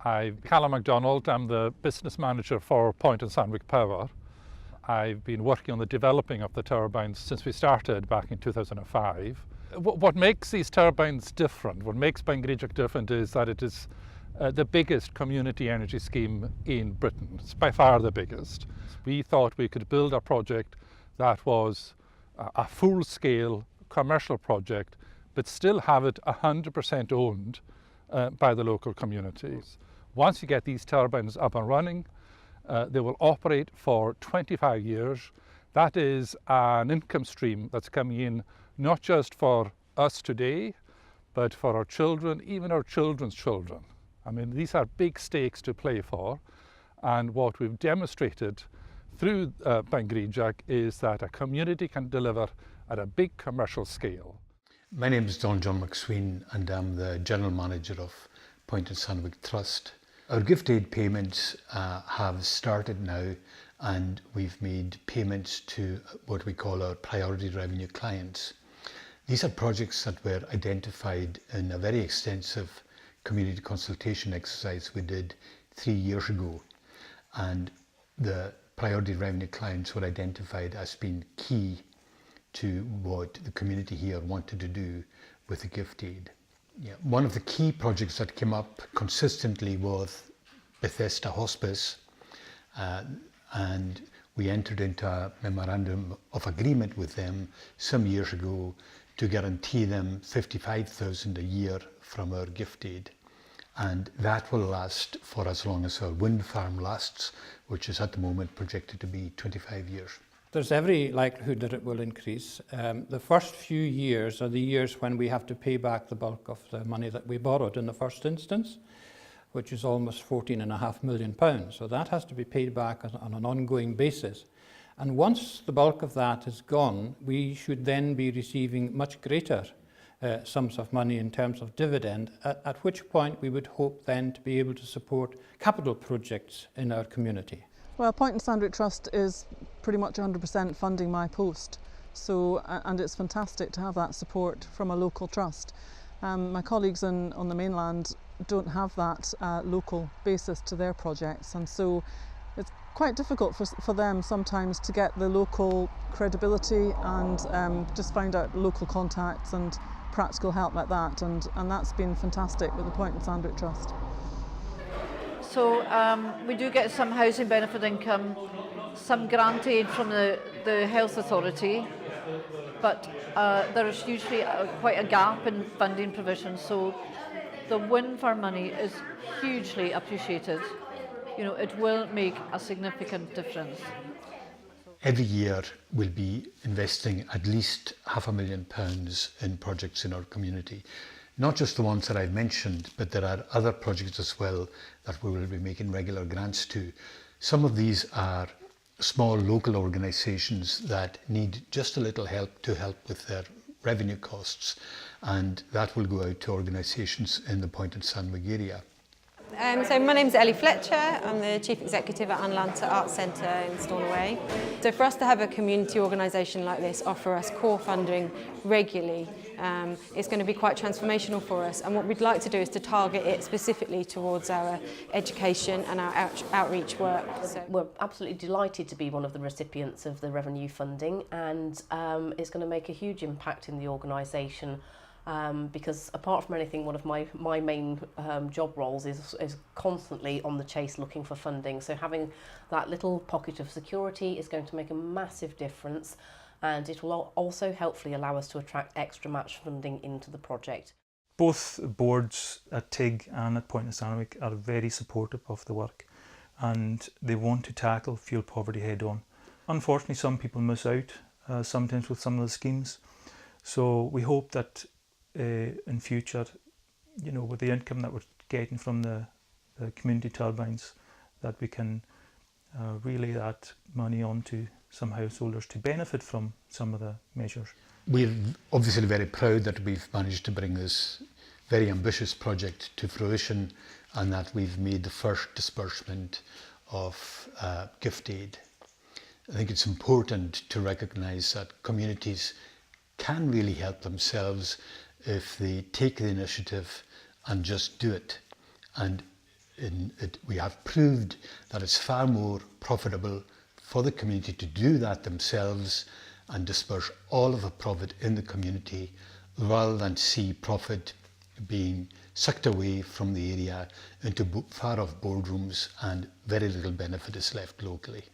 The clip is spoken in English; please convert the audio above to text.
I'm Callum MacDonald. I'm the business manager for Point and Sandwick Power. I've been working on the developing of the turbines since we started back in 2005. What makes these turbines different, what makes Bangregiac different, is that it is the biggest community energy scheme in Britain. It's by far the biggest. We thought we could build a project that was a full-scale commercial project, but still have it 100% owned by the local communities. Once you get these turbines up and running, they will operate for 25 years. That is an income stream that's coming in not just for us today, but for our children, even our children's children. I mean, these are big stakes to play for. And what we've demonstrated through Bangregiac is that a community can deliver at a big commercial scale. My name is John McSween and I'm the General Manager of Point and Sandwick Trust. Our gift aid payments have started now, and we've made payments to what we call our priority revenue clients. These are projects that were identified in a very extensive community consultation exercise we did 3 years ago, and the priority revenue clients were identified as being key to what the community here wanted to do with the gift aid. Yeah. One of the key projects that came up consistently was Bethesda Hospice, and we entered into a memorandum of agreement with them some years ago to guarantee them $55,000 a year from our gift aid, and that will last for as long as our wind farm lasts, which is at the moment projected to be 25 years. There's every likelihood that it will increase. The first few years are the years when we have to pay back the bulk of the money that we borrowed in the first instance, which is almost £14.5 million. So that has to be paid back on an ongoing basis. And once the bulk of that is gone, we should then be receiving much greater sums of money in terms of dividend, at which point we would hope then to be able to support capital projects in our community. Well, Point and Sandwick Trust is pretty much 100% funding my post, so and it's fantastic to have that support from a local trust. My colleagues on the mainland don't have that local basis to their projects, and so it's quite difficult for them sometimes to get the local credibility and just find out local contacts and practical help like that, and that's been fantastic with the Point and Sandwick Trust. So we do get some housing benefit income, some grant aid from the health authority, but there is usually quite a gap in funding provision. So the wind farm money is hugely appreciated. You know, it will make a significant difference. Every year we'll be investing at least £500,000 in projects in our community. Not just the ones that I've mentioned, but there are other projects as well that we will be making regular grants to. Some of these are small local organisations that need just a little help to help with their revenue costs, and that will go out to organisations in the Point and Sandwick area. So my name's Ellie Fletcher. I'm the Chief Executive at Atlanta Arts Centre in Stornoway. So for us to have a community organisation like this offer us core funding regularly, it's going to be quite transformational for us, and what we'd like to do is to target it specifically towards our education and our outreach work. So we're absolutely delighted to be one of the recipients of the revenue funding, and it's going to make a huge impact in the organisation. Because apart from anything, one of my main job roles is constantly on the chase looking for funding. So having that little pocket of security is going to make a massive difference, and it will also hopefully allow us to attract extra match funding into the project. Both boards at TIG and at Point and Sandwick are very supportive of the work, and they want to tackle fuel poverty head on. Unfortunately, some people miss out sometimes with some of the schemes, so we hope that in future, you know, with the income that we're getting from the community turbines, that we can relay that money on to some householders to benefit from some of the measures. We're obviously very proud that we've managed to bring this very ambitious project to fruition, and that we've made the first disbursement of gift aid. I think it's important to recognise that communities can really help themselves if they take the initiative and just do it. And we have proved that it's far more profitable for the community to do that themselves and disperse all of the profit in the community rather than see profit being sucked away from the area into far off boardrooms and very little benefit is left locally.